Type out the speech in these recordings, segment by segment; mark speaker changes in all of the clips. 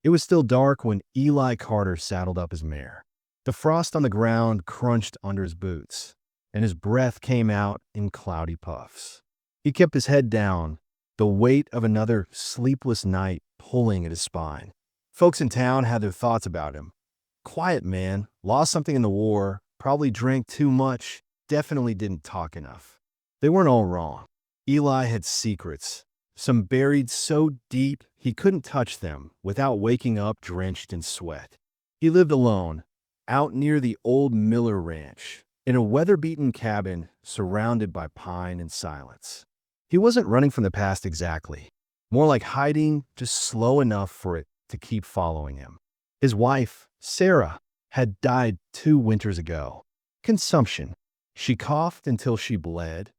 Speaker 1: It was still dark when Eli Carter saddled up his mare. The frost on the ground crunched under his boots, and his breath came out in cloudy puffs. He kept his head down, the weight of another sleepless night pulling at his spine. Folks in town had their thoughts about him. Quiet man, lost something in the war, probably drank too much, definitely didn't talk enough. They weren't all wrong. Eli had secrets, some buried so deep he couldn't touch them without waking up drenched in sweat. He lived alone, out near the old Miller Ranch, in a weather-beaten cabin surrounded by pine and silence. He wasn't running from the past exactly, more like hiding just slow enough for it to keep following him. His wife, Sarah, had died 2 winters ago. Consumption. She coughed until she bled,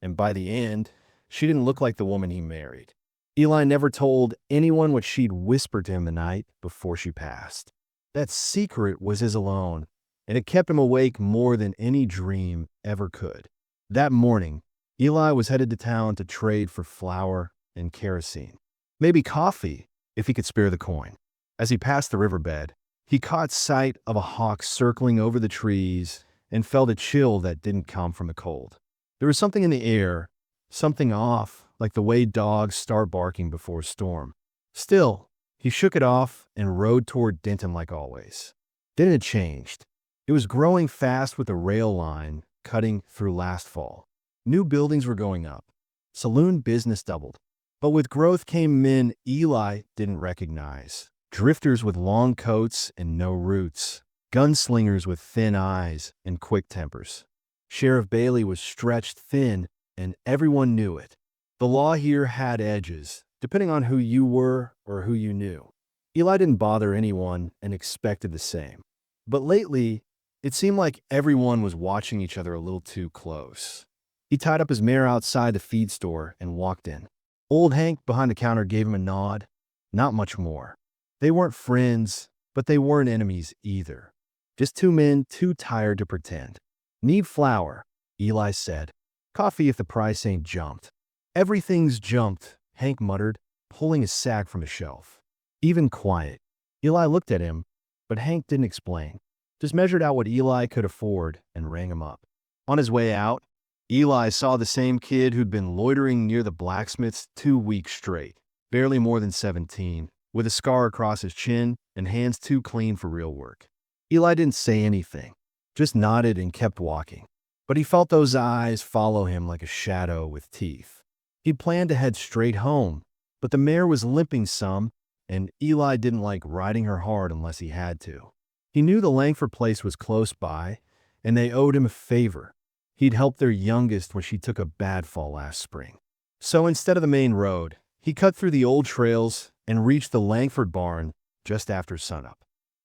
Speaker 1: and by the end, she didn't look like the woman he married. Eli never told anyone what she'd whispered to him the night before she passed. That secret was his alone, and it kept him awake more than any dream ever could. That morning, Eli was headed to town to trade for flour and kerosene. Maybe coffee, if he could spare the coin. As he passed the riverbed, he caught sight of a hawk circling over the trees and felt a chill that didn't come from the cold. There was something in the air, something off, like the way dogs start barking before a storm. Still, he shook it off and rode toward Denton like always. Then it changed. It was growing fast with a rail line cutting through last fall. New buildings were going up. Saloon business doubled. But with growth came men Eli didn't recognize. Drifters with long coats and no roots. Gunslingers with thin eyes and quick tempers. Sheriff Bailey was stretched thin, and everyone knew it. The law here had edges, depending on who you were or who you knew. Eli didn't bother anyone and expected the same. But lately, it seemed like everyone was watching each other a little too close. He tied up his mare outside the feed store and walked in. Old Hank behind the counter gave him a nod. Not much more. They weren't friends, but they weren't enemies either. Just 2 men too tired to pretend. Need flour, Eli said. Coffee if the price ain't jumped. Everything's jumped, Hank muttered, pulling his sack from the shelf. Even quiet. Eli looked at him, but Hank didn't explain. Just measured out what Eli could afford and rang him up. On his way out, Eli saw the same kid who'd been loitering near the blacksmith's 2 weeks straight, barely more than 17, with a scar across his chin and hands too clean for real work. Eli didn't say anything, just nodded and kept walking. But he felt those eyes follow him like a shadow with teeth. He'd planned to head straight home, but the mare was limping some, and Eli didn't like riding her hard unless he had to. He knew the Langford place was close by, and they owed him a favor. He'd helped their youngest when she took a bad fall last spring. So instead of the main road, he cut through the old trails and reached the Langford barn just after sunup.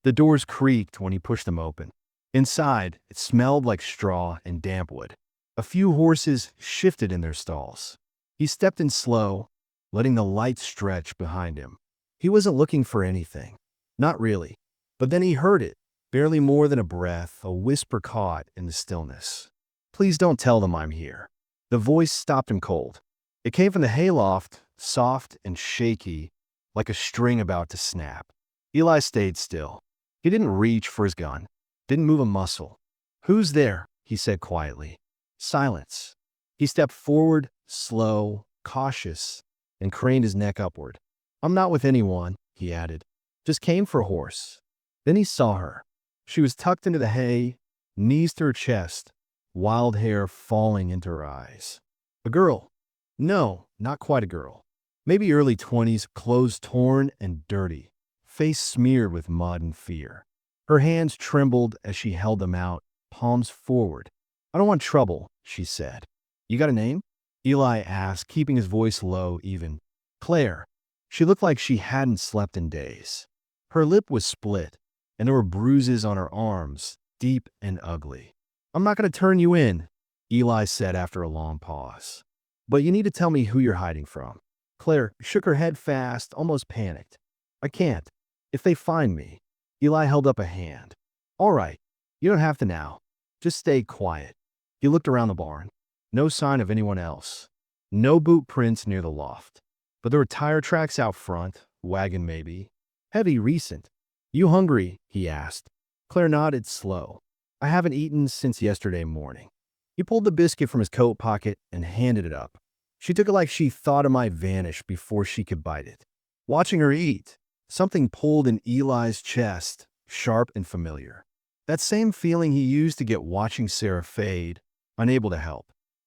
Speaker 1: The doors creaked when he pushed them open. Inside, it smelled like straw and damp wood. A few horses shifted in their stalls. He stepped in slow, letting the light stretch behind him. He wasn't looking for anything. Not really. But then he heard it, barely more than a breath, a whisper caught in the stillness. Please don't tell them I'm here. The voice stopped him cold. It came from the hayloft, soft and shaky, like a string about to snap. Eli stayed still. He didn't reach for his gun, didn't move a muscle. Who's there? He said quietly. Silence. He stepped forward, slow, cautious, and craned his neck upward. I'm not with anyone, he added. Just came for a horse. Then he saw her. She was tucked into the hay, knees to her chest, wild hair falling into her eyes. A girl. No, not quite a girl. Maybe early 20s, clothes torn and dirty, face smeared with mud and fear. Her hands trembled as she held them out, palms forward. I don't want trouble, she said. You got a name? Eli asked, keeping his voice low even. Claire. She looked like she hadn't slept in days. Her lip was split, and there were bruises on her arms, deep and ugly. I'm not going to turn you in, Eli said after a long pause. But you need to tell me who you're hiding from. Claire shook her head fast, almost panicked. I can't. If they find me. Eli held up a hand. All right. You don't have to now. Just stay quiet. He looked around the barn. No sign of anyone else. No boot prints near the loft. But there were tire tracks out front, wagon maybe. Heavy, recent. You hungry? He asked. Claire nodded slow. I haven't eaten since yesterday morning. He pulled the biscuit from his coat pocket and handed it up. She took it like she thought it might vanish before she could bite it. Watching her eat, something pulled in Eli's chest, sharp and familiar. That same feeling he used to get watching Sarah fade, unable to help.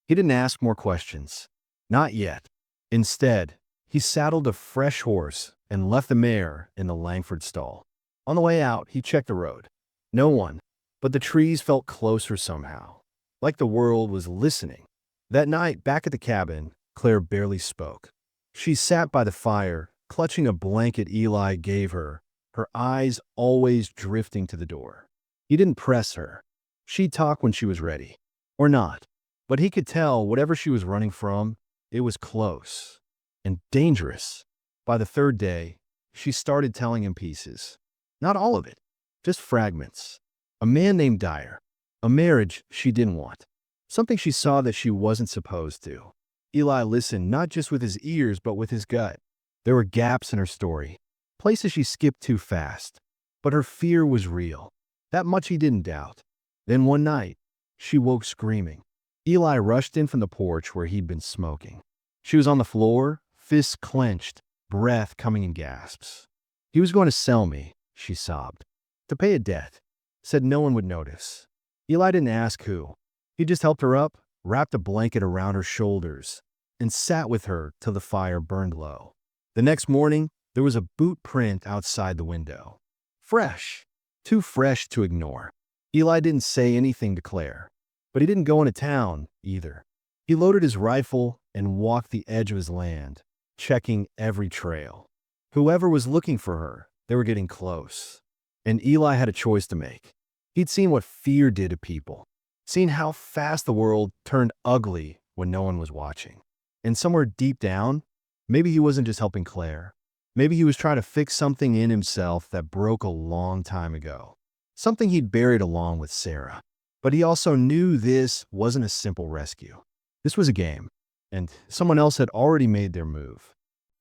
Speaker 1: He didn't ask more questions. Not yet. Instead, he saddled a fresh horse and left the mare in the Langford stall. On the way out, he checked the road. No one, but the trees felt closer somehow, like the world was listening. That night, back at the cabin, Claire barely spoke. She sat by the fire, clutching a blanket Eli gave her, her eyes always drifting to the door. He didn't press her. She'd talk when she was ready. Or not. But he could tell whatever she was running from, it was close and dangerous. By the third day, she started telling him pieces. Not all of it, just fragments. A man named Dyer. A marriage she didn't want. Something she saw that she wasn't supposed to. Eli listened not just with his ears, but with his gut. There were gaps in her story, places she skipped too fast. But her fear was real. That much he didn't doubt. Then one night, she woke screaming. Eli rushed in from the porch where he'd been smoking. She was on the floor, fists clenched, breath coming in gasps. He was going to sell me, she sobbed. To pay a debt. Said no one would notice. Eli didn't ask who. He just helped her up, wrapped a blanket around her shoulders, and sat with her till the fire burned low. The next morning, there was a boot print outside the window. Fresh. Too fresh to ignore. Eli didn't say anything to Claire, but he didn't go into town either. He loaded his rifle and walked the edge of his land, checking every trail. Whoever was looking for her, they were getting close. And Eli had a choice to make. He'd seen what fear did to people, seen how fast the world turned ugly when no one was watching. And somewhere deep down, maybe he wasn't just helping Claire. Maybe he was trying to fix something in himself that broke a long time ago. Something he'd buried along with Sarah. But he also knew this wasn't a simple rescue. This was a game, and someone else had already made their move.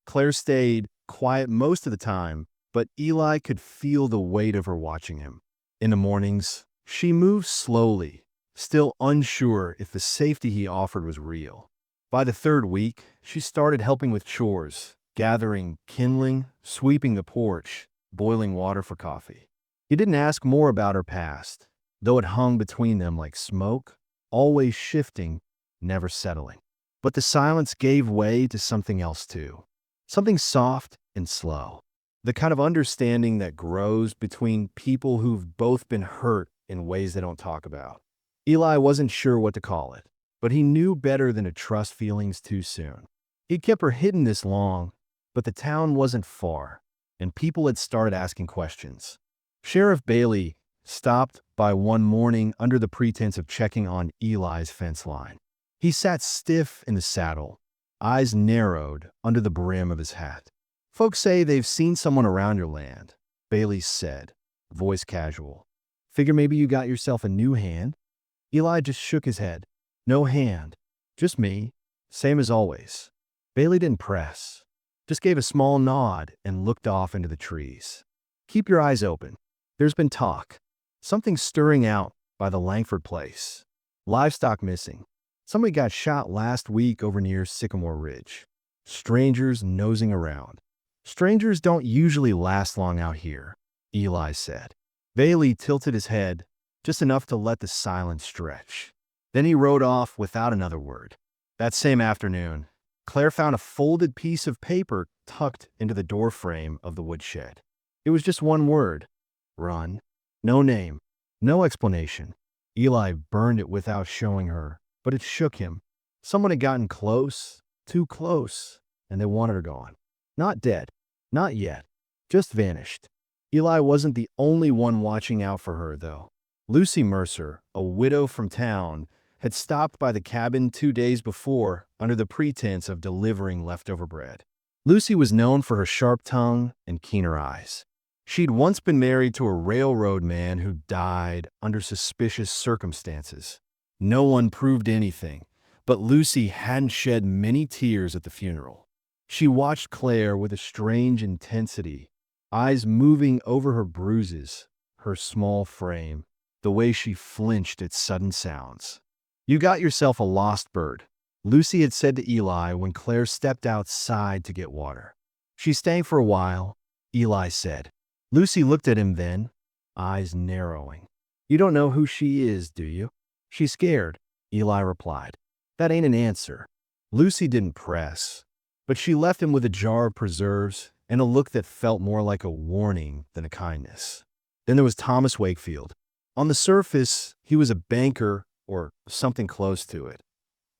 Speaker 1: Claire stayed quiet most of the time, but Eli could feel the weight of her watching him. In the mornings, she moved slowly, still unsure if the safety he offered was real. By the third week, she started helping with chores, gathering kindling, sweeping the porch, boiling water for coffee. He didn't ask more about her past, though it hung between them like smoke, always shifting, never settling. But the silence gave way to something else too. Something soft and slow. The kind of understanding that grows between people who've both been hurt in ways they don't talk about. Eli wasn't sure what to call it, but he knew better than to trust feelings too soon. He'd kept her hidden this long, but the town wasn't far, and people had started asking questions. Sheriff Bailey stopped by one morning under the pretense of checking on Eli's fence line. He sat stiff in the saddle, eyes narrowed under the brim of his hat. Folks say they've seen someone around your land, Bailey said, voice casual. Figure maybe you got yourself a new hand? Eli just shook his head. No hand. Just me. Same as always. Bailey didn't press. Just gave a small nod and looked off into the trees. Keep your eyes open. There's been talk. Something stirring out by the Langford place. Livestock missing. Somebody got shot last week over near Sycamore Ridge. Strangers nosing around. Strangers don't usually last long out here, Eli said. Bailey tilted his head, just enough to let the silence stretch. Then he rode off without another word. That same afternoon, Claire found a folded piece of paper tucked into the doorframe of the woodshed. It was just one word. Run. No name. No explanation. Eli burned it without showing her, but it shook him. Someone had gotten close, too close, and they wanted her gone. Not dead. Not yet. Just vanished. Eli wasn't the only one watching out for her, though. Lucy Mercer, a widow from town, had stopped by the cabin 2 days before under the pretense of delivering leftover bread. Lucy was known for her sharp tongue and keener eyes. She'd once been married to a railroad man who died under suspicious circumstances. No one proved anything, but Lucy hadn't shed many tears at the funeral. She watched Claire with a strange intensity, eyes moving over her bruises, her small frame, the way she flinched at sudden sounds. "You got yourself a lost bird," Lucy had said to Eli when Claire stepped outside to get water. "She's staying for a while," Eli said. Lucy looked at him then, eyes narrowing. "You don't know who she is, do you?" "She's scared," Eli replied. "That ain't an answer." Lucy didn't press, but she left him with a jar of preserves and a look that felt more like a warning than a kindness. Then there was Thomas Wakefield. On the surface, he was a banker or something close to it,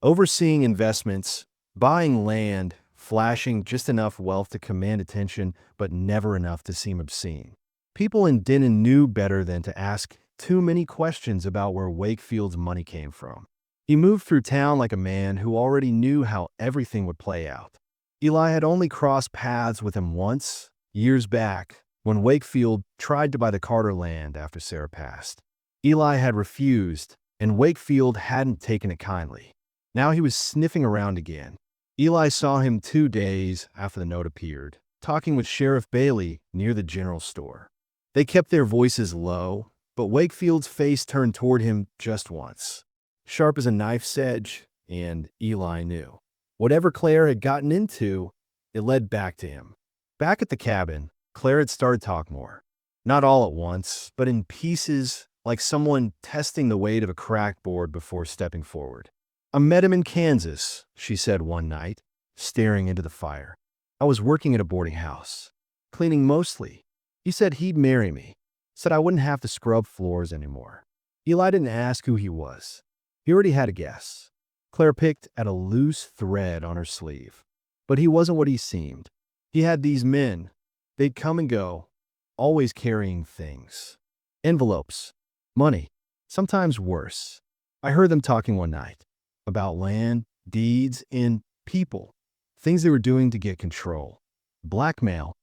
Speaker 1: overseeing investments, buying land, flashing just enough wealth to command attention, but never enough to seem obscene. People in Denton knew better than to ask too many questions about where Wakefield's money came from. He moved through town like a man who already knew how everything would play out. Eli had only crossed paths with him once, years back, when Wakefield tried to buy the Carter land after Sarah passed. Eli had refused, and Wakefield hadn't taken it kindly. Now he was sniffing around again. Eli saw him 2 days after the note appeared, talking with Sheriff Bailey near the general store. They kept their voices low, but Wakefield's face turned toward him just once, sharp as a knife's edge, and Eli knew. Whatever Claire had gotten into, it led back to him. Back at the cabin, Claire had started to talk more. Not all at once, but in pieces, like someone testing the weight of a cracked board before stepping forward. "I met him in Kansas," she said one night, staring into the fire. "I was working at a boarding house, cleaning mostly. He said he'd marry me, said I wouldn't have to scrub floors anymore." Eli didn't ask who he was. He already had a guess. Claire picked at a loose thread on her sleeve. But he wasn't what he seemed. He had these men. They'd come and go, always carrying things. Envelopes, money, sometimes worse. I heard them talking one night about land, deeds, and people, things they were doing to get control. "Blackmail?"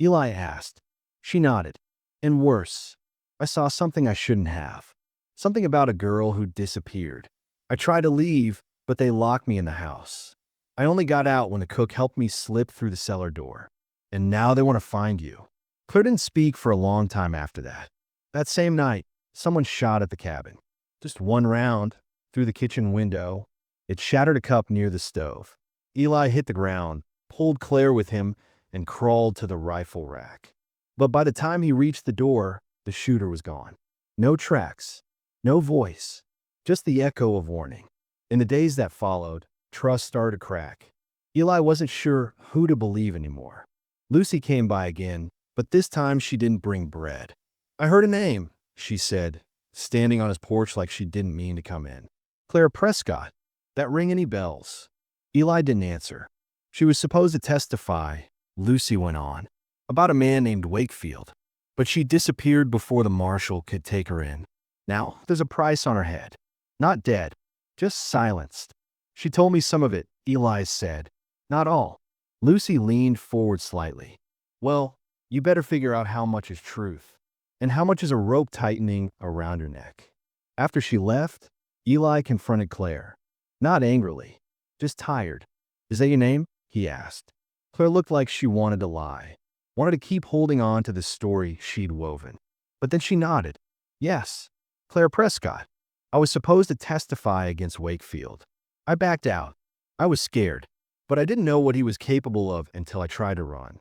Speaker 1: Eli asked. She nodded. "And worse. I saw something I shouldn't have. Something about a girl who disappeared. I tried to leave, but they locked me in the house. I only got out when the cook helped me slip through the cellar door. And now they want to find you." Claire didn't speak for a long time after that. That same night, someone shot at the cabin. Just one round, through the kitchen window. It shattered a cup near the stove. Eli hit the ground, pulled Claire with him, and crawled to the rifle rack. But by the time he reached the door, the shooter was gone. No tracks, no voice, just the echo of warning. In the days that followed, trust started to crack. Eli wasn't sure who to believe anymore. Lucy came by again, but this time she didn't bring bread. "I heard a name," she said, standing on his porch like she didn't mean to come in. "Claire Prescott. That ring any bells?" Eli didn't answer. "She was supposed to testify," Lucy went on, "about a man named Wakefield. But she disappeared before the marshal could take her in. Now, there's a price on her head. Not dead, just silenced." "She told me some of it," Eli said. "Not all." Lucy leaned forward slightly. "Well, you better figure out how much is truth, and how much is a rope tightening around your neck." After she left, Eli confronted Claire. Not angrily, just tired. "Is that your name?" he asked. Claire looked like she wanted to lie, wanted to keep holding on to the story she'd woven. But then she nodded. "Yes, Claire Prescott. I was supposed to testify against Wakefield. I backed out. I was scared, but I didn't know what he was capable of until I tried to run."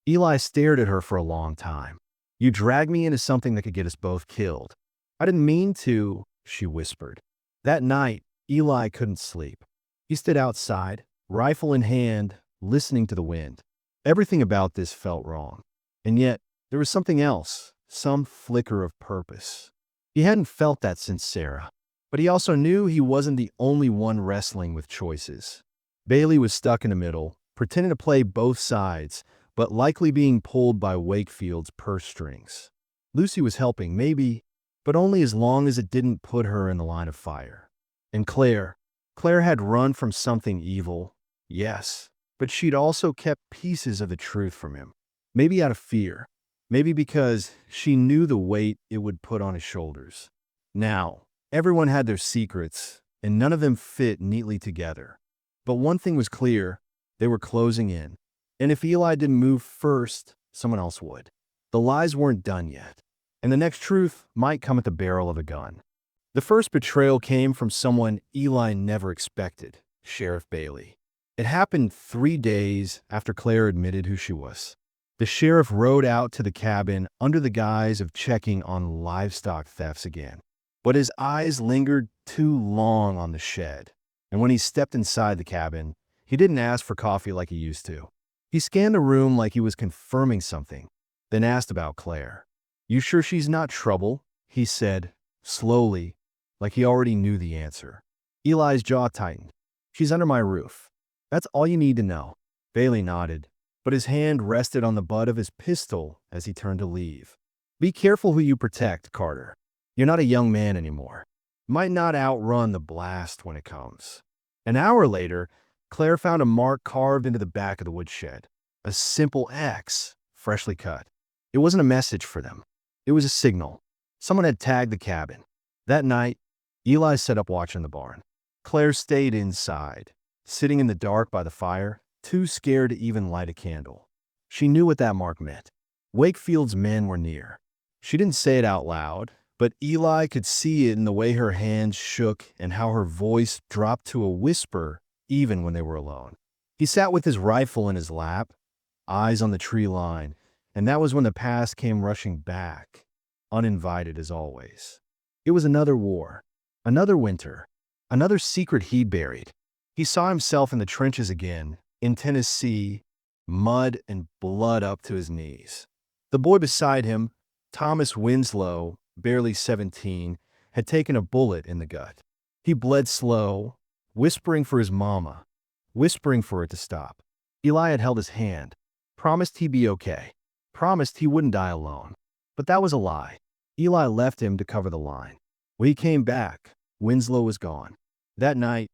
Speaker 1: Eli stared at her for a long time. "You dragged me into something that could get us both killed." "I didn't mean to," she whispered. That night, Eli couldn't sleep. He stood outside, rifle in hand, listening to the wind. Everything about this felt wrong. And yet, there was something else, some flicker of purpose. He hadn't felt that since Sarah. But he also knew he wasn't the only one wrestling with choices. Bailey was stuck in the middle, pretending to play both sides, but likely being pulled by Wakefield's purse strings. Lucy was helping, maybe, but only as long as it didn't put her in the line of fire. And Claire had run from something evil, yes, but she'd also kept pieces of the truth from him. Maybe out of fear, maybe because she knew the weight it would put on his shoulders. Now, everyone had their secrets, and none of them fit neatly together. But one thing was clear, they were closing in. And if Eli didn't move first, someone else would. The lies weren't done yet, and the next truth might come at the barrel of a gun. The first betrayal came from someone Eli never expected, Sheriff Bailey. It happened 3 days after Claire admitted who she was. The sheriff rode out to the cabin under the guise of checking on livestock thefts again. But his eyes lingered too long on the shed, and when he stepped inside the cabin, he didn't ask for coffee like he used to. He scanned the room like he was confirming something, then asked about Claire. "You sure she's not trouble?" he said, slowly, like he already knew the answer. Eli's jaw tightened. "She's under my roof. That's all you need to know." Bailey nodded, but his hand rested on the butt of his pistol as he turned to leave. "Be careful who you protect, Carter. You're not a young man anymore. Might not outrun the blast when it comes." An hour later, Claire found a mark carved into the back of the woodshed. A simple X, freshly cut. It wasn't a message for them. It was a signal. Someone had tagged the cabin. That night, Eli set up watch in the barn. Claire stayed inside, sitting in the dark by the fire, too scared to even light a candle. She knew what that mark meant. Wakefield's men were near. She didn't say it out loud, but Eli could see it in the way her hands shook and how her voice dropped to a whisper even when they were alone. He sat with his rifle in his lap, eyes on the tree line, and that was when the past came rushing back, uninvited as always. It was another war, another winter, another secret he'd buried. He saw himself in the trenches again, in Tennessee, mud and blood up to his knees. The boy beside him, Thomas Winslow, barely 17, had taken a bullet in the gut. He bled slow, whispering for his mama, whispering for it to stop. Eli had held his hand, promised he'd be okay, promised he wouldn't die alone. But that was a lie. Eli left him to cover the line. When he came back, Winslow was gone. That night,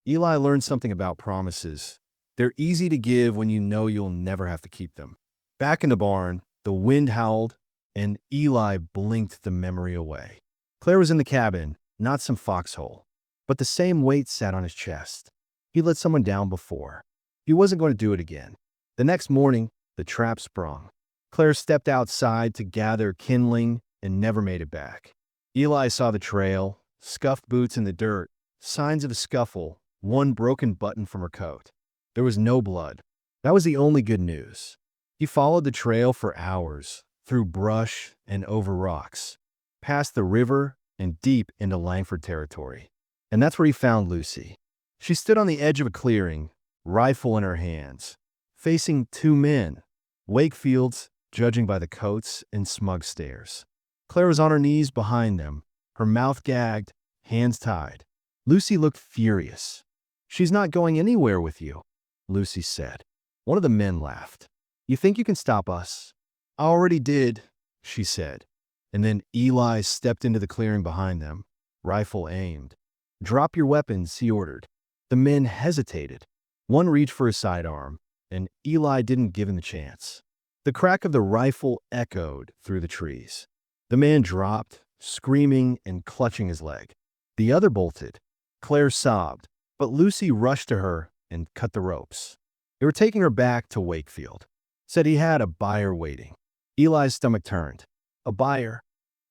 Speaker 1: Eli learned something about promises. They're easy to give when you know you'll never have to keep them. Back in the barn, the wind howled, and Eli blinked the memory away. Claire was in the cabin, not some foxhole, but the same weight sat on his chest. He let someone down before. He wasn't going to do it again. The next morning, the trap sprung. Claire stepped outside to gather kindling and never made it back. Eli saw the trail, scuffed boots in the dirt, signs of a scuffle, one broken button from her coat. There was no blood. That was the only good news. He followed the trail for hours, through brush and over rocks, past the river and deep into Langford territory. And that's where he found Lucy. She stood on the edge of a clearing, rifle in her hands, facing 2 men, Wakefield's, judging by the coats and smug stares. Claire was on her knees behind them, her mouth gagged, hands tied. Lucy looked furious. "She's not going anywhere with you," Lucy said. One of the men laughed. "You think you can stop us?" "I already did," she said. And then Eli stepped into the clearing behind them, rifle aimed. "Drop your weapons," he ordered. The men hesitated. One reached for his sidearm, and Eli didn't give him a chance. The crack of the rifle echoed through the trees. The man dropped, screaming and clutching his leg. The other bolted. Claire sobbed, but Lucy rushed to her and cut the ropes. They were taking her back to Wakefield. Said he had a buyer waiting. Eli's stomach turned. A buyer?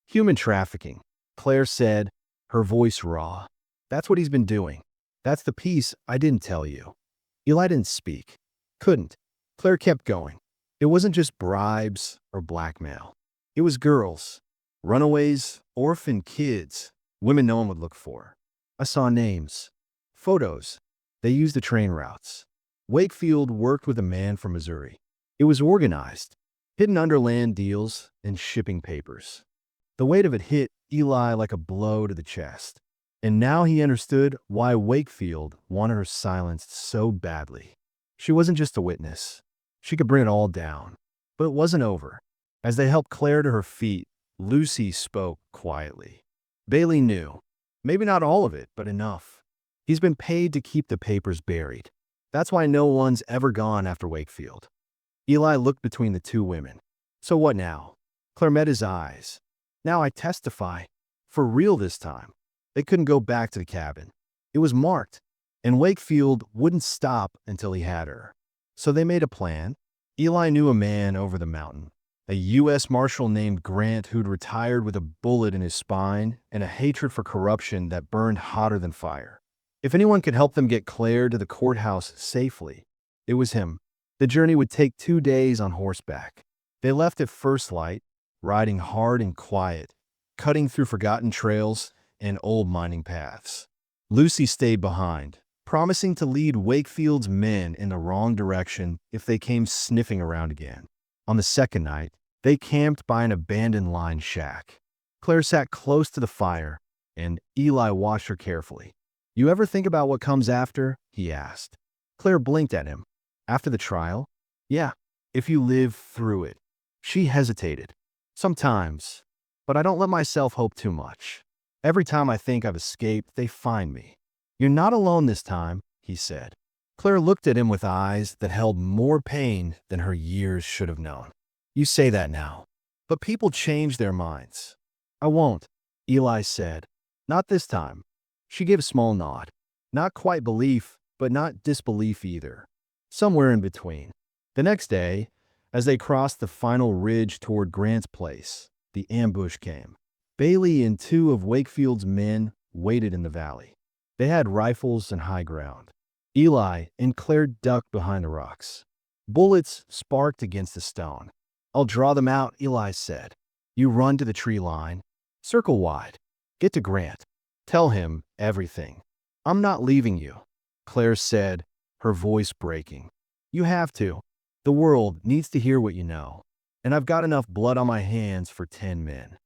Speaker 1: Human trafficking, Claire said, her voice raw. "That's what he's been doing. That's the piece I didn't tell you." Eli didn't speak. Couldn't. Claire kept going. It wasn't just bribes or blackmail. It was girls. Runaways, orphan kids, women no one would look for. I saw names. Photos. They used the train routes. Wakefield worked with a man from Missouri. It was organized. Hidden underland deals and shipping papers. The weight of it hit Eli like a blow to the chest. And now he understood why Wakefield wanted her silenced so badly. She wasn't just a witness. She could bring it all down. But it wasn't over. As they helped Claire to her feet, Lucy spoke quietly. "Bailey knew. Maybe not all of it, but enough. He's been paid to keep the papers buried. That's why no one's ever gone after Wakefield." Eli looked between the 2 women. "So what now?" Claire met his eyes. "Now I testify. For real this time." They couldn't go back to the cabin. It was marked, and Wakefield wouldn't stop until he had her. So they made a plan. Eli knew a man over the mountain, a U.S. Marshal named Grant who'd retired with a bullet in his spine and a hatred for corruption that burned hotter than fire. If anyone could help them get Claire to the courthouse safely, it was him. The journey would take 2 days on horseback. They left at first light, riding hard and quiet, cutting through forgotten trails and old mining paths. Lucy stayed behind, promising to lead Wakefield's men in the wrong direction if they came sniffing around again. On the second night, they camped by an abandoned line shack. Claire sat close to the fire, and Eli watched her carefully. "You ever think about what comes after?" he asked. Claire blinked at him. "After the trial?" "Yeah, if you live through it." She hesitated. "Sometimes, but I don't let myself hope too much. Every time I think I've escaped, they find me." "You're not alone this time," he said. Claire looked at him with eyes that held more pain than her years should have known. "You say that now, but people change their minds." "I won't," Eli said. "Not this time." She gave a small nod. Not quite belief, but not disbelief either. Somewhere in between. The next day, as they crossed the final ridge toward Grant's place, the ambush came. Bailey and 2 of Wakefield's men waited in the valley. They had rifles and high ground. Eli and Claire ducked behind the rocks. Bullets sparked against the stone. "I'll draw them out," Eli said. "You run to the tree line. Circle wide. Get to Grant. Tell him everything." "I'm not leaving you," Claire said, her voice breaking. "You have to. The world needs to hear what you know. And I've got enough blood on my hands for 10 men."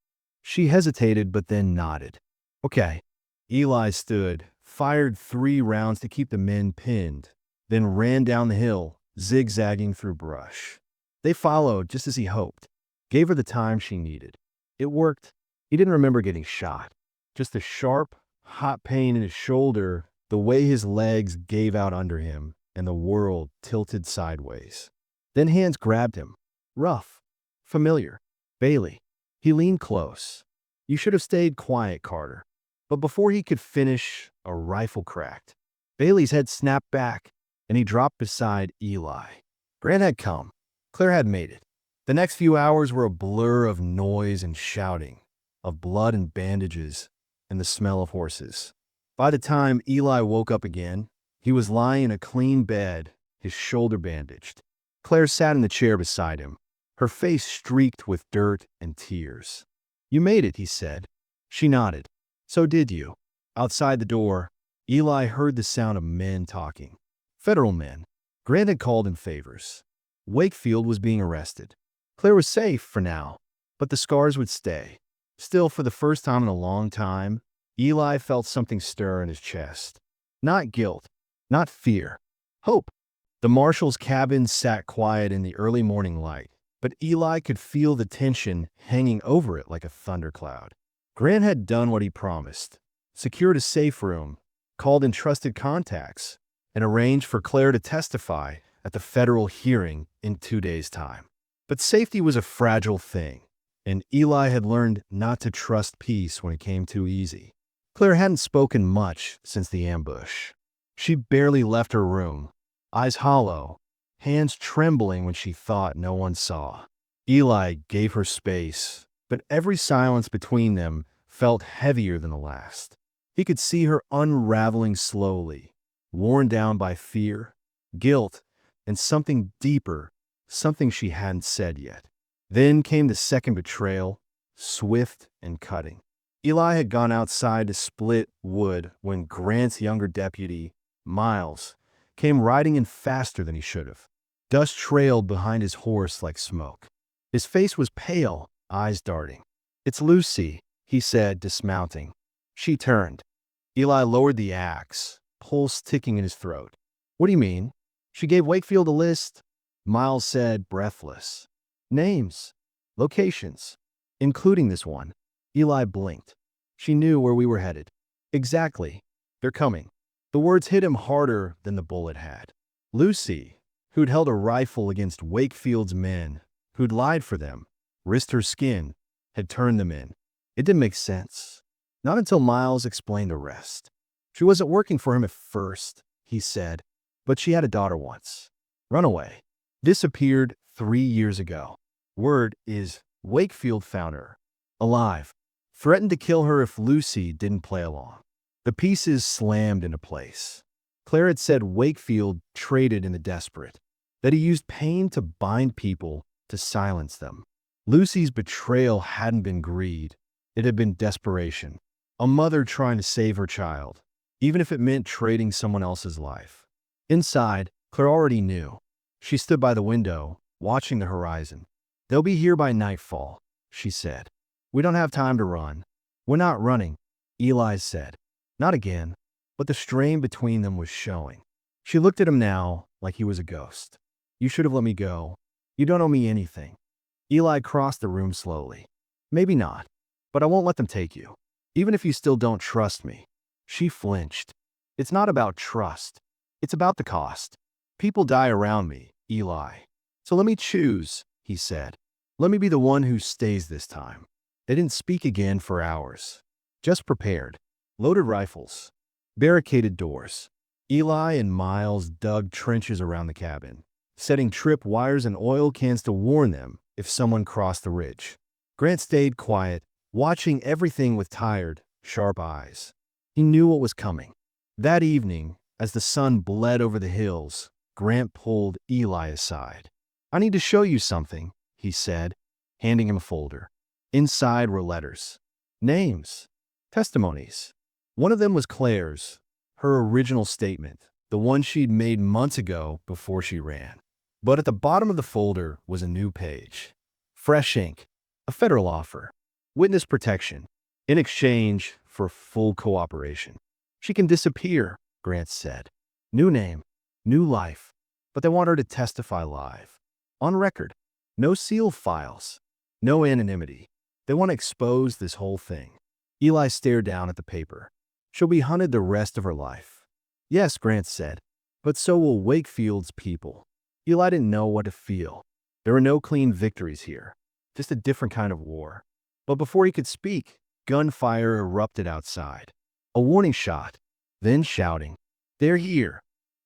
Speaker 1: She hesitated but then nodded. "Okay." Eli stood, fired 3 rounds to keep the men pinned, then ran down the hill, zigzagging through brush. They followed just as he hoped, gave her the time she needed. It worked. He didn't remember getting shot, just a sharp, hot pain in his shoulder, the way his legs gave out under him, and the world tilted sideways. Then hands grabbed him. Rough. Familiar. "Bailey." He leaned close. "You should have stayed quiet, Carter." But before he could finish, a rifle cracked. Bailey's head snapped back, and he dropped beside Eli. Grant had come. Claire had made it. The next few hours were a blur of noise and shouting, of blood and bandages, and the smell of horses. By the time Eli woke up again, he was lying in a clean bed, his shoulder bandaged. Claire sat in the chair beside him, her face streaked with dirt and tears. "You made it," he said. She nodded. "So did you." Outside the door, Eli heard the sound of men talking. Federal men. Grant had called in favors. Wakefield was being arrested. Claire was safe for now, but the scars would stay. Still, for the first time in a long time, Eli felt something stir in his chest. Not guilt, not fear. Hope. The marshal's cabin sat quiet in the early morning light, but Eli could feel the tension hanging over it like a thundercloud. Grant had done what he promised, secured a safe room, called in trusted contacts, and arranged for Claire to testify at the federal hearing in 2 days' time. But safety was a fragile thing, and Eli had learned not to trust peace when it came too easy. Claire hadn't spoken much since the ambush. She barely left her room, eyes hollow, hands trembling when she thought no one saw. Eli gave her space, but every silence between them felt heavier than the last. He could see her unraveling slowly, worn down by fear, guilt, and something deeper, something she hadn't said yet. Then came the second betrayal, swift and cutting. Eli had gone outside to split wood when Grant's younger deputy, Miles, came riding in faster than he should have. Dust trailed behind his horse like smoke. His face was pale, eyes darting. "It's Lucy," he said, dismounting. She turned. Eli lowered the axe, pulse ticking in his throat. "What do you mean?" "She gave Wakefield a list," Miles said, breathless. "Names, locations, including this one." Eli blinked. "She knew where we were headed." "Exactly. They're coming." The words hit him harder than the bullet had. Lucy, who'd held a rifle against Wakefield's men, who'd lied for them, risked her skin, had turned them in. It didn't make sense. Not until Miles explained the rest. She wasn't working for him at first, he said, but she had a daughter once. Runaway. Disappeared 3 years ago. Word is Wakefield found her, alive, threatened to kill her if Lucy didn't play along. The pieces slammed into place. Claire had said Wakefield traded in the desperate, that he used pain to bind people to silence them. Lucy's betrayal hadn't been greed, it had been desperation. A mother trying to save her child, even if it meant trading someone else's life. Inside, Claire already knew. She stood by the window, watching the horizon. "They'll be here by nightfall," she said. "We don't have time to run." "We're not running," Eli said. Not again, but the strain between them was showing. She looked at him now like he was a ghost. "You should have let me go. You don't owe me anything." Eli crossed the room slowly. "Maybe not, but I won't let them take you, even if you still don't trust me." She flinched. "It's not about trust. It's about the cost. People die around me, Eli. So let me choose," he said. "Let me be the one who stays this time." They didn't speak again for hours. Just prepared. Loaded rifles. Barricaded doors. Eli and Miles dug trenches around the cabin, setting trip wires and oil cans to warn them if someone crossed the ridge. Grant stayed quiet, watching everything with tired, sharp eyes. He knew what was coming. That evening, as the sun bled over the hills, Grant pulled Eli aside. "I need to show you something," he said, handing him a folder. Inside were letters. Names. Testimonies. One of them was Claire's, her original statement, the one she'd made months ago before she ran. But at the bottom of the folder was a new page. Fresh ink. A federal offer. Witness protection. In exchange for full cooperation. "She can disappear," Grant said. "New name. New life. But they want her to testify live. On record. No sealed files. No anonymity. They want to expose this whole thing." Eli stared down at the paper. "She'll be hunted the rest of her life." "Yes," Grant said, "but so will Wakefield's people." Eli didn't know what to feel. There were no clean victories here, just a different kind of war. But before he could speak, gunfire erupted outside. A warning shot, then shouting. "They're here!"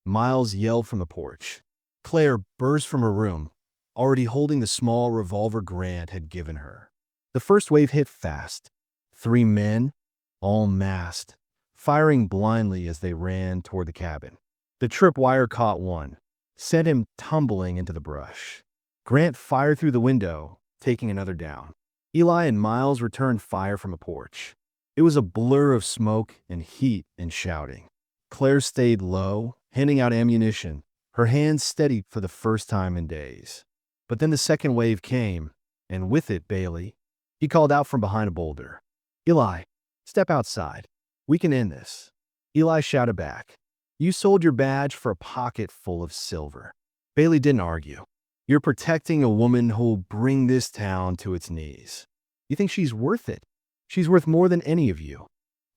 Speaker 1: Miles yelled from the porch. Claire burst from her room, already holding the small revolver Grant had given her. The first wave hit fast. 3 men, all masked, firing blindly as they ran toward the cabin. The tripwire caught one, sent him tumbling into the brush. Grant fired through the window, taking another down. Eli and Miles returned fire from a porch. It was a blur of smoke and heat and shouting. Claire stayed low, handing out ammunition, her hands steady for the first time in days. But then the second wave came, and with it Bailey. He called out from behind a boulder. "Eli, step outside. We can end this." Eli shouted back. "You sold your badge for a pocket full of silver." Bailey didn't argue. "You're protecting a woman who'll bring this town to its knees. You think she's worth it? She's worth more than any of you,"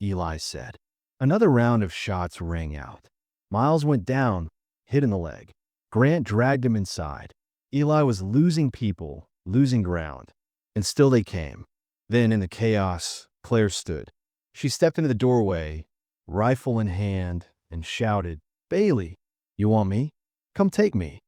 Speaker 1: Eli said. Another round of shots rang out. Miles went down, hit in the leg. Grant dragged him inside. Eli was losing people, losing ground, and still they came. Then in the chaos, Claire stood. She stepped into the doorway, rifle in hand, and shouted, "Bailey, you want me? Come take me."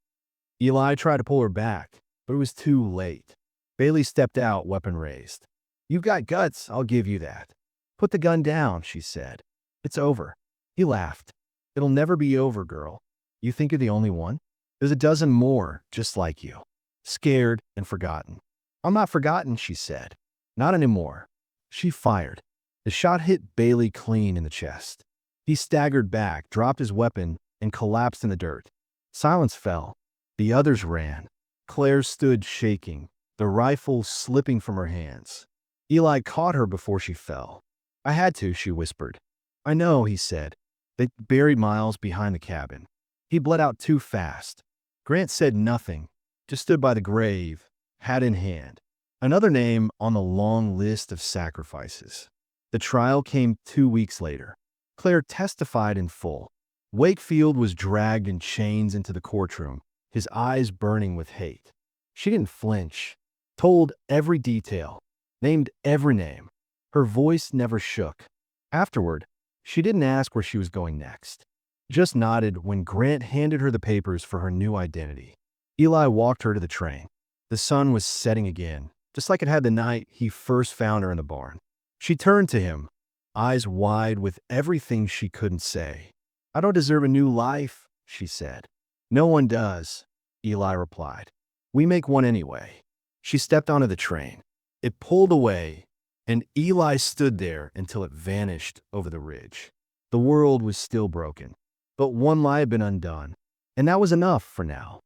Speaker 1: Eli tried to pull her back, but it was too late. Bailey stepped out, weapon raised. "You've got guts, I'll give you that." "Put the gun down," she said. "It's over." He laughed. "It'll never be over, girl. You think you're the only one? There's a dozen more just like you. Scared and forgotten." "I'm not forgotten," she said. "Not anymore." She fired. The shot hit Bailey clean in the chest. He staggered back, dropped his weapon, and collapsed in the dirt. Silence fell. The others ran. Claire stood shaking, the rifle slipping from her hands. Eli caught her before she fell. "I had to," she whispered. "I know," he said. They buried Miles behind the cabin. He bled out too fast. Grant said nothing, just stood by the grave, hat in hand. Another name on the long list of sacrifices. The trial came 2 weeks later. Claire testified in full. Wakefield was dragged in chains into the courtroom, his eyes burning with hate. She didn't flinch, told every detail, named every name. Her voice never shook. Afterward, she didn't ask where she was going next, just nodded when Grant handed her the papers for her new identity. Eli walked her to the train. The sun was setting again, just like it had the night he first found her in the barn. She turned to him, eyes wide with everything she couldn't say. "I don't deserve a new life," she said. "No one does," Eli replied. "We make one anyway." She stepped onto the train. It pulled away, and Eli stood there until it vanished over the ridge. The world was still broken, but one lie had been undone, and that was enough for now.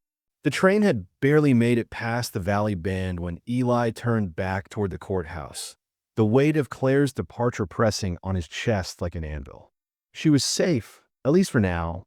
Speaker 1: The train had barely made it past the valley bend when Eli turned back toward the courthouse, the weight of Claire's departure pressing on his chest like an anvil. She was safe, at least for now,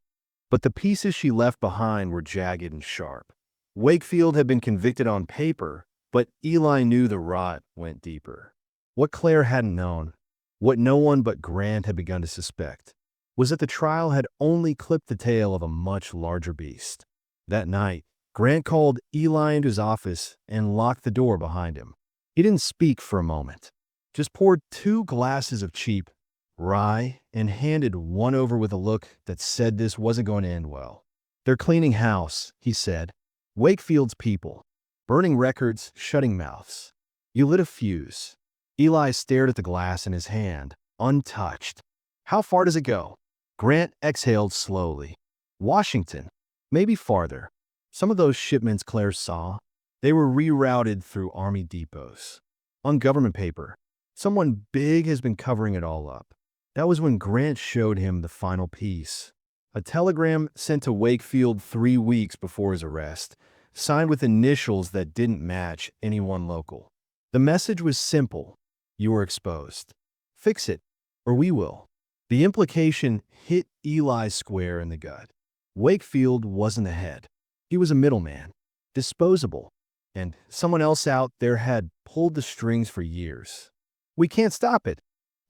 Speaker 1: but the pieces she left behind were jagged and sharp. Wakefield had been convicted on paper, but Eli knew the rot went deeper. What Claire hadn't known, what no one but Grant had begun to suspect, was that the trial had only clipped the tail of a much larger beast. That night, Grant called Eli into his office and locked the door behind him. He didn't speak for a moment, just poured 2 glasses of cheap rye and handed one over with a look that said this wasn't going to end well. "They're cleaning house," he said. "Wakefield's people. Burning records, shutting mouths." You lit a fuse. Eli stared at the glass in his hand, untouched. "How far does it go?" Grant exhaled slowly. "Washington. Maybe farther. Some of those shipments Claire saw, they were rerouted through army depots. On government paper, someone big has been covering it all up." That was when Grant showed him the final piece. A telegram sent to Wakefield 3 weeks before his arrest, signed with initials that didn't match anyone local. The message was simple: "You were exposed. Fix it, or we will." The implication hit Eli square in the gut. Wakefield wasn't the head. He was a middleman, disposable, and someone else out there had pulled the strings for years. "We can't stop it,"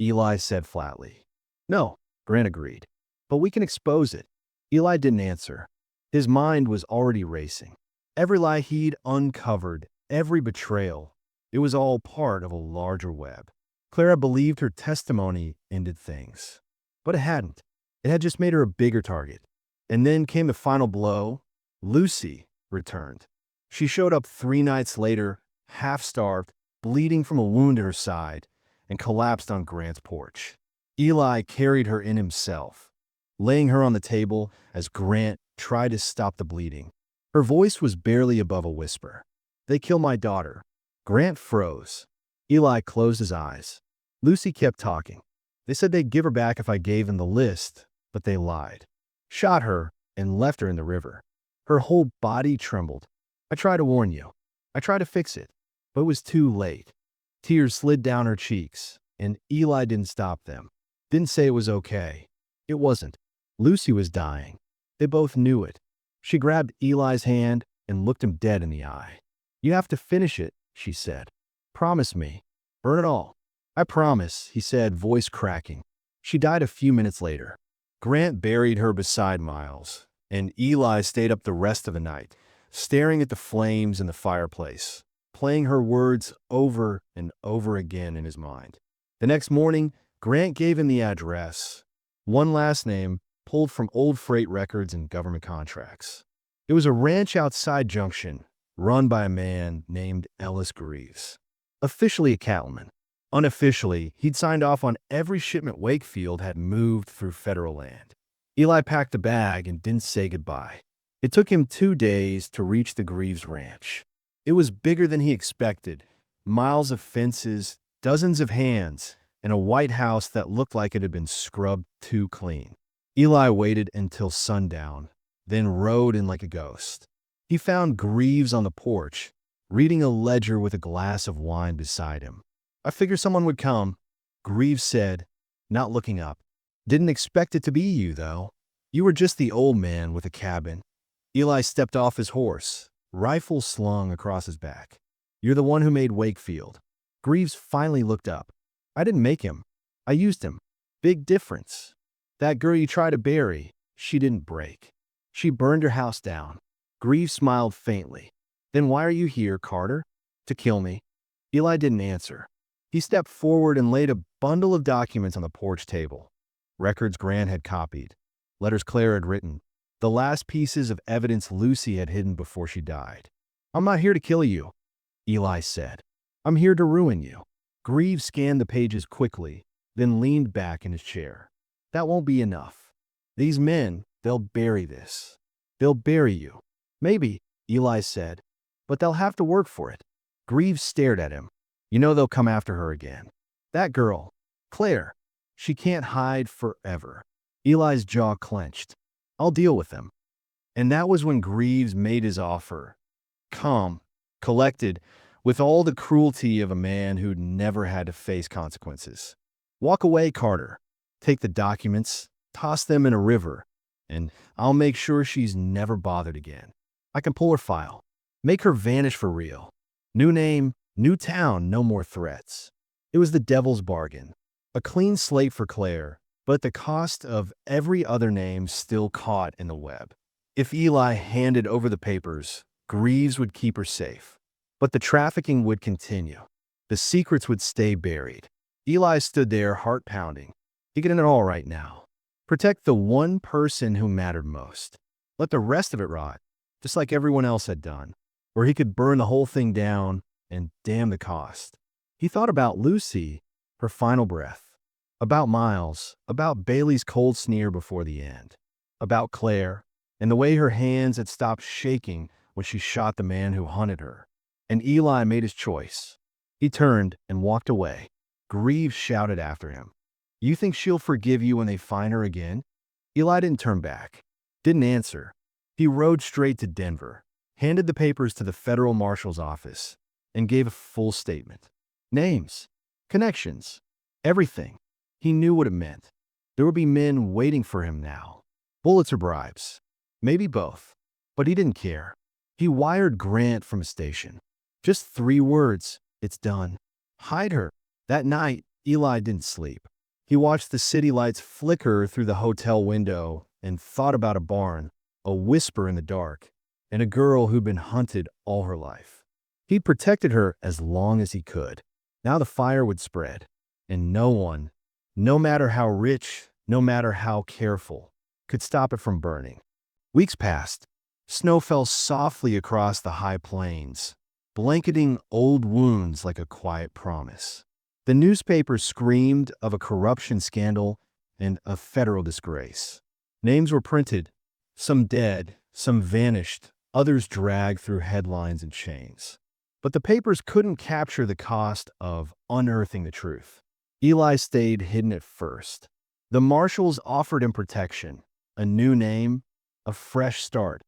Speaker 1: Eli said flatly. "No," Grant agreed, "but we can expose it." Eli didn't answer. His mind was already racing. Every lie he'd uncovered, every betrayal, it was all part of a larger web. Clara believed her testimony ended things, but it hadn't. It had just made her a bigger target. And then came the final blow. Lucy returned. She showed up 3 nights later, half-starved, bleeding from a wound in her side, and collapsed on Grant's porch. Eli carried her in himself, laying her on the table as Grant tried to stop the bleeding. Her voice was barely above a whisper. "They killed my daughter." Grant froze. Eli closed his eyes. Lucy kept talking. "They said they'd give her back if I gave them the list, but they lied. Shot her and left her in the river." Her whole body trembled. "I tried to warn you. I tried to fix it, but it was too late." Tears slid down her cheeks, and Eli didn't stop them. Didn't say it was okay. It wasn't. Lucy was dying. They both knew it. She grabbed Eli's hand and looked him dead in the eye. "You have to finish it," she said. "Promise me. Burn it all." "I promise," he said, voice cracking. She died a few minutes later. Grant buried her beside Miles, and Eli stayed up the rest of the night, staring at the flames in the fireplace, playing her words over and over again in his mind. The next morning, Grant gave him the address. One last name, pulled from old freight records and government contracts. It was a ranch outside Junction, run by a man named Ellis Greaves. Officially a cattleman. Unofficially, he'd signed off on every shipment Wakefield had moved through federal land. Eli packed a bag and didn't say goodbye. It took him 2 days to reach the Greaves ranch. It was bigger than he expected. Miles of fences, dozens of hands, and a white house that looked like it had been scrubbed too clean. Eli waited until sundown, then rode in like a ghost. He found Greaves on the porch, reading a ledger with a glass of wine beside him. "I figured someone would come," Greaves said, not looking up. "Didn't expect it to be you, though. You were just the old man with a cabin." Eli stepped off his horse, rifle slung across his back. "You're the one who made Wakefield." Greaves finally looked up. "I didn't make him. I used him. Big difference. That girl you tried to bury, she didn't break. She burned her house down." Greaves smiled faintly. "Then why are you here, Carter?" "To kill me." Eli didn't answer. He stepped forward and laid a bundle of documents on the porch table. Records Grant had copied. Letters Claire had written. The last pieces of evidence Lucy had hidden before she died. "I'm not here to kill you," Eli said. I'm here to ruin you. Greaves scanned the pages quickly, then leaned back in his chair. That won't be enough. These men, they'll bury this. They'll bury you. Maybe, Eli said, but they'll have to work for it. Greaves stared at him. You know they'll come after her again. That girl, Claire, she can't hide forever. Eli's jaw clenched. I'll deal with them. And that was when Greaves made his offer. Calm, collected, with all the cruelty of a man who'd never had to face consequences. Walk away, Carter. Take the documents, toss them in a river, and I'll make sure she's never bothered again. I can pull her file. Make her vanish for real. New name, new town, no more threats. It was the devil's bargain. A clean slate for Claire, but the cost of every other name still caught in the web. If Eli handed over the papers, Greaves would keep her safe. But the trafficking would continue. The secrets would stay buried. Eli stood there, heart pounding. He could end it all right now. Protect the one person who mattered most. Let the rest of it rot, just like everyone else had done. Or he could burn the whole thing down and damn the cost. He thought about Lucy, her final breath. About Miles, about Bailey's cold sneer before the end. About Claire, and the way her hands had stopped shaking when she shot the man who hunted her. And Eli made his choice. He turned and walked away. Greaves shouted after him. You think she'll forgive you when they find her again? Eli didn't turn back. Didn't answer. He rode straight to Denver, handed the papers to the federal marshal's office, and gave a full statement. Names, connections, everything. He knew what it meant. There would be men waiting for him now. Bullets or bribes. Maybe both. But he didn't care. He wired Grant from a station. Just 3 words. It's done. Hide her. That night, Eli didn't sleep. He watched the city lights flicker through the hotel window and thought about a barn, a whisper in the dark, and a girl who'd been hunted all her life. He'd protected her as long as he could. Now the fire would spread, and no one, no matter how rich, no matter how careful, could stop it from burning. Weeks passed. Snow fell softly across the high plains, blanketing old wounds like a quiet promise. The newspapers screamed of a corruption scandal and a federal disgrace. Names were printed, some dead, some vanished, others dragged through headlines and chains. But the papers couldn't capture the cost of unearthing the truth. Eli stayed hidden at first. The marshals offered him protection, a new name, a fresh start.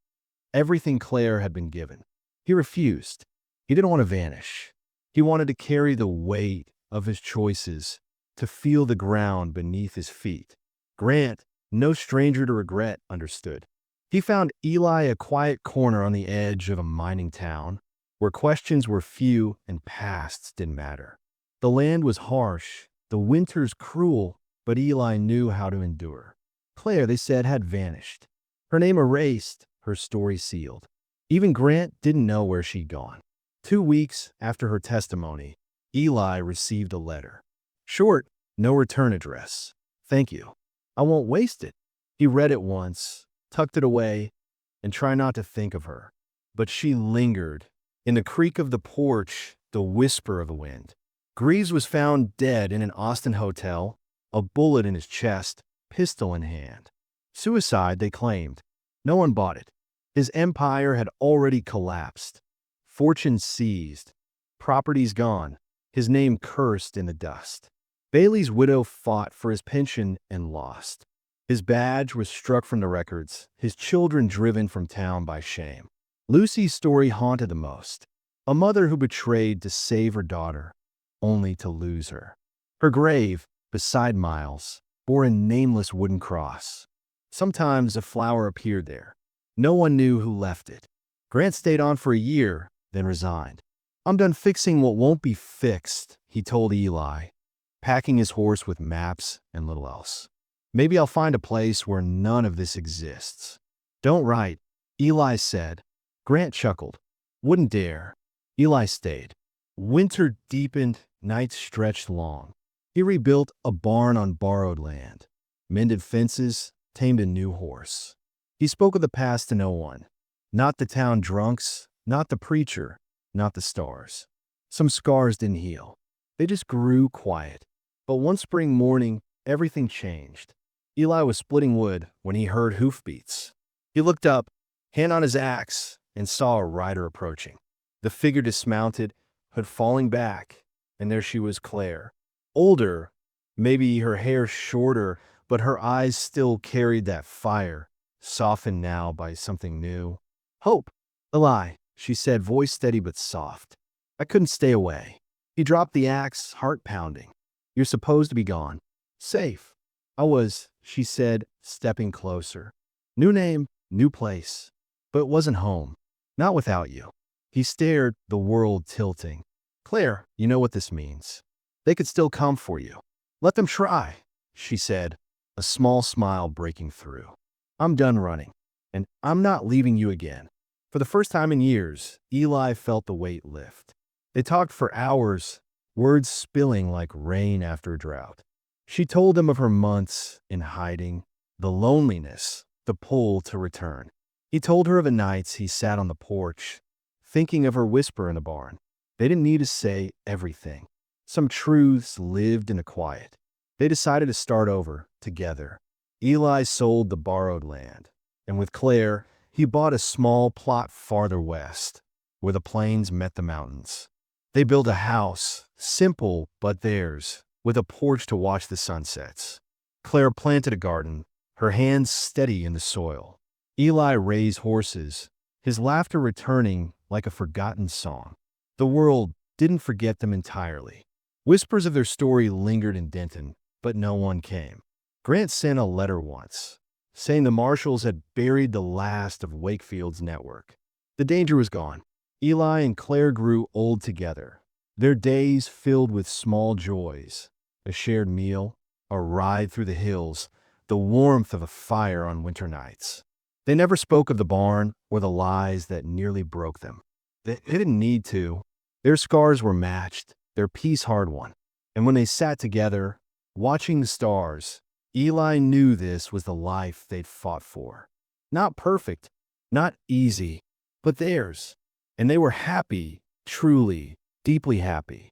Speaker 1: Everything Claire had been given. He refused. He didn't want to vanish. He wanted to carry the weight of his choices, to feel the ground beneath his feet. Grant, no stranger to regret, understood. He found Eli a quiet corner on the edge of a mining town, where questions were few and pasts didn't matter. The land was harsh, the winters cruel, but Eli knew how to endure. Claire, they said, had vanished. Her name erased, her story sealed. Even Grant didn't know where she'd gone. 2 weeks after her testimony, Eli received a letter. Short, no return address. Thank you. I won't waste it. He read it once, tucked it away, and tried not to think of her. But she lingered. In the creak of the porch, the whisper of the wind. Greaves was found dead in an Austin hotel, a bullet in his chest, pistol in hand. Suicide, they claimed. No one bought it. His empire had already collapsed. Fortune seized. Properties gone. His name cursed in the dust. Bailey's widow fought for his pension and lost. His badge was struck from the records, his children driven from town by shame. Lucy's story haunted the most. A mother who betrayed to save her daughter, only to lose her. Her grave, beside Miles, bore a nameless wooden cross. Sometimes a flower appeared there. No one knew who left it. Grant stayed on for a year, then resigned. I'm done fixing what won't be fixed, he told Eli, packing his horse with maps and little else. Maybe I'll find a place where none of this exists. Don't write, Eli said. Grant chuckled. Wouldn't dare. Eli stayed. Winter deepened, nights stretched long. He rebuilt a barn on borrowed land, mended fences, tamed a new horse. He spoke of the past to no one. Not the town drunks, not the preacher, not the stars. Some scars didn't heal. They just grew quiet. But one spring morning, everything changed. Eli was splitting wood when he heard hoofbeats. He looked up, hand on his axe, and saw a rider approaching. The figure dismounted, hood falling back, and there she was, Claire. Older, maybe her hair shorter, but her eyes still carried that fire, softened now by something new. Hope. Eli, she said, voice steady but soft. I couldn't stay away. He dropped the axe, heart pounding. You're supposed to be gone. Safe. I was, she said, stepping closer. New name, new place. But it wasn't home. Not without you. He stared, the world tilting. Claire, you know what this means. They could still come for you. Let them try, she said, a small smile breaking through. I'm done running, and I'm not leaving you again. For the first time in years, Eli felt the weight lift. They talked for hours, words spilling like rain after a drought. She told him of her months in hiding, the loneliness, the pull to return. He told her of the nights he sat on the porch, thinking of her whisper in the barn. They didn't need to say everything. Some truths lived in the quiet. They decided to start over, together. Eli sold the borrowed land, and with Claire, he bought a small plot farther west, where the plains met the mountains. They built a house, simple but theirs, with a porch to watch the sunsets. Claire planted a garden, her hands steady in the soil. Eli raised horses, his laughter returning like a forgotten song. The world didn't forget them entirely. Whispers of their story lingered in Denton, but no one came. Grant sent a letter once, saying the marshals had buried the last of Wakefield's network. The danger was gone. Eli and Claire grew old together, their days filled with small joys, a shared meal, a ride through the hills, the warmth of a fire on winter nights. They never spoke of the barn or the lies that nearly broke them. They didn't need to. Their scars were matched, their peace hard-won. And when they sat together, watching the stars, Eli knew this was the life they'd fought for. Not perfect, not easy, but theirs. And they were happy, truly, deeply happy.